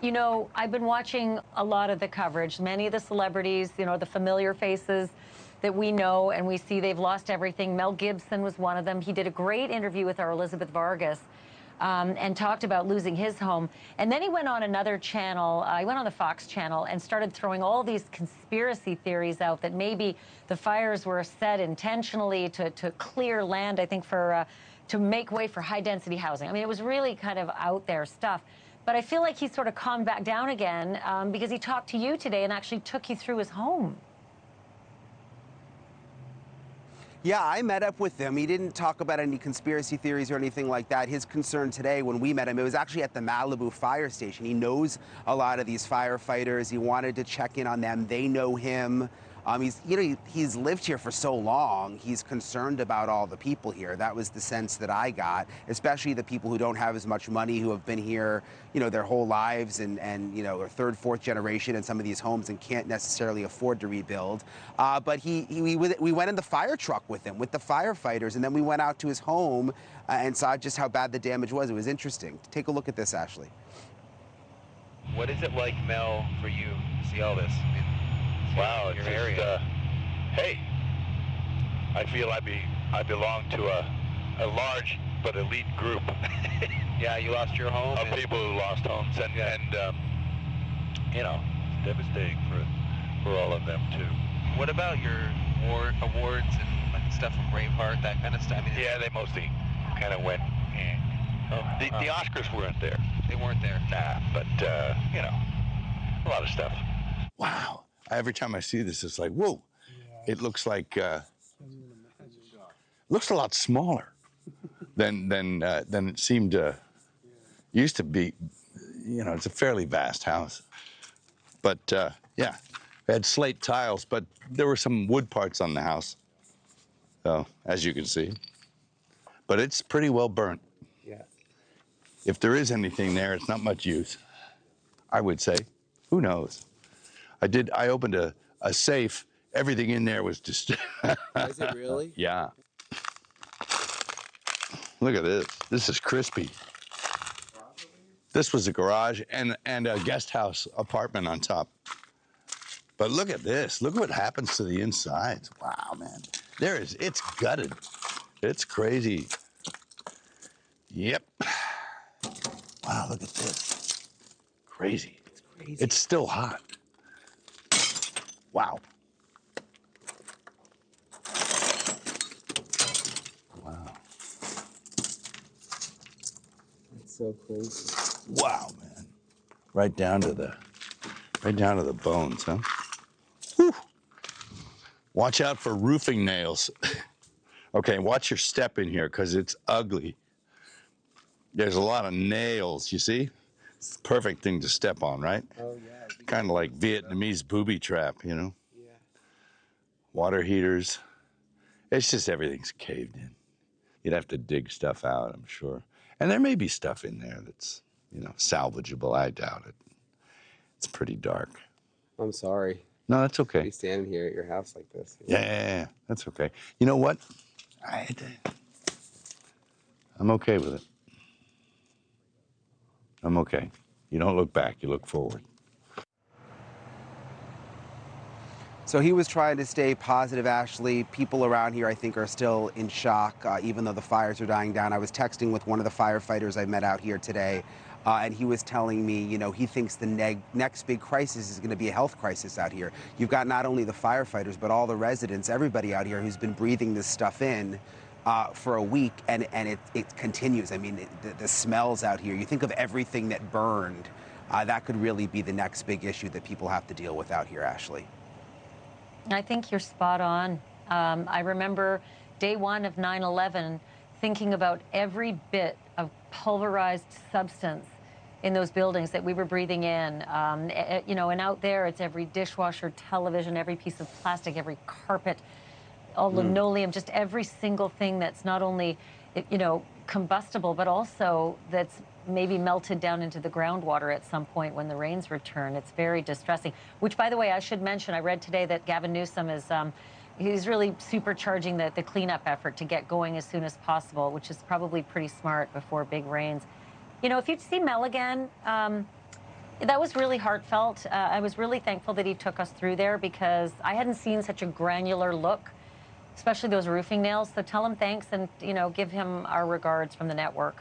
You know, I've been watching a lot of the coverage. Many of the celebrities, you know, the familiar faces that we know and we see they've lost everything. Mel Gibson was one of them. He did a great interview with our Elizabeth Vargas and talked about losing his home. And then he went on another channel, he went on the Fox channel and started throwing all these conspiracy theories out that maybe the fires were set intentionally to clear land, I think, for to make way for high-density housing. I mean, it was really kind of out there stuff. But I feel like he sort of calmed back down again because he talked to you today and actually took you through his home. Yeah, I met up with him. He didn't talk about any conspiracy theories or anything like that. His concern today when we met him, it was actually at the Malibu fire station. He knows a lot of these firefighters. He wanted to check in on them. They know him. He's lived here for so long. He's concerned about all the people here. That was the sense that I got, especially the people who don't have as much money, who have been here, their whole lives and are third, fourth generation in some of these homes and can't necessarily afford to rebuild. But we went in the fire truck with him, with the firefighters, and then we went out to his home and saw just how bad the damage was. It was interesting. Take a look at this, Ashleigh. What is it like, Mel, for you to see all this? Wow, it's just, hey, I feel I belong to a large but elite group. Yeah, you lost your home. Of people who lost homes, and it's devastating for all of them too. What about your awards and stuff from Braveheart, that kind of stuff? I mean, yeah, they mostly kind of went. The Oscars weren't there. They weren't there. Nah, but a lot of stuff. Wow. Every time I see this, it's like, whoa. It looks like, looks a lot smaller than it seemed used to be. It's a fairly vast house. But yeah, it had slate tiles, but there were some wood parts on the house. So, as you can see. But it's pretty well burnt. Yeah. If there is anything there, it's not much use, I would say. Who knows? I opened a safe. Everything in there was just. Is it really? Yeah. Look at this. This is crispy. This was a garage and a guest house apartment on top. But look at this. Look what happens to the insides. Wow, man. It's gutted. It's crazy. Yep. Wow, look at this. Crazy. It's crazy. It's still hot. Wow. Wow. It's so crazy. Wow, man. Right down to the bones, huh? Whew. Watch out for roofing nails. Okay, watch your step in here because it's ugly. There's a lot of nails, you see? It's the perfect thing to step on, right? Oh, yeah. Kind of like Vietnamese booby trap, Yeah. Water heaters. It's just everything's caved in. You'd have to dig stuff out, I'm sure. And there may be stuff in there that's, salvageable. I doubt it. It's pretty dark. I'm sorry. No, that's okay. Be standing here at your house like this. Yeah, that's okay. You know what? I'm okay with it. I'm okay. You don't look back, you look forward. So he was trying to stay positive, Ashleigh. People around here, I think, are still in shock, even though the fires are dying down. I was texting with one of the firefighters I met out here today, and he was telling me, he thinks the next big crisis is going to be a health crisis out here. You've got not only the firefighters, but all the residents, everybody out here who's been breathing this stuff in for a week, and it continues. I mean, the smells out here. You think of everything that burned. That could really be the next big issue that people have to deal with out here, Ashleigh. I think you're spot on. I remember day one of 9/11 thinking about every bit of pulverized substance in those buildings that we were breathing in. And out there, it's every dishwasher, television, every piece of plastic, every carpet, all linoleum, just every single thing that's not only, combustible, but also that's maybe melted down into the groundwater at some point when the rains return. It's very distressing, which, by the way, I should mention, I read today that Gavin Newsom is he's really supercharging the cleanup effort to get going as soon as possible, which is probably pretty smart before big rains. If you'd see Mel again, That was really heartfelt. I was really thankful that he took us through there because I hadn't seen such a granular look, especially those roofing nails. So tell him thanks and, you know, give him our regards from the network.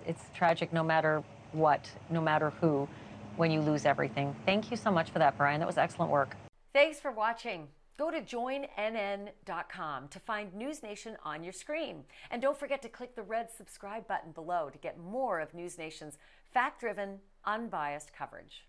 It's tragic no matter what, no matter who, when you lose everything. Thank you so much for that, Brian. That was excellent work. Thanks for watching. Go to joinnn.com to find NewsNation on your screen. And don't forget to click the red subscribe button below to get more of NewsNation's fact-driven, unbiased coverage.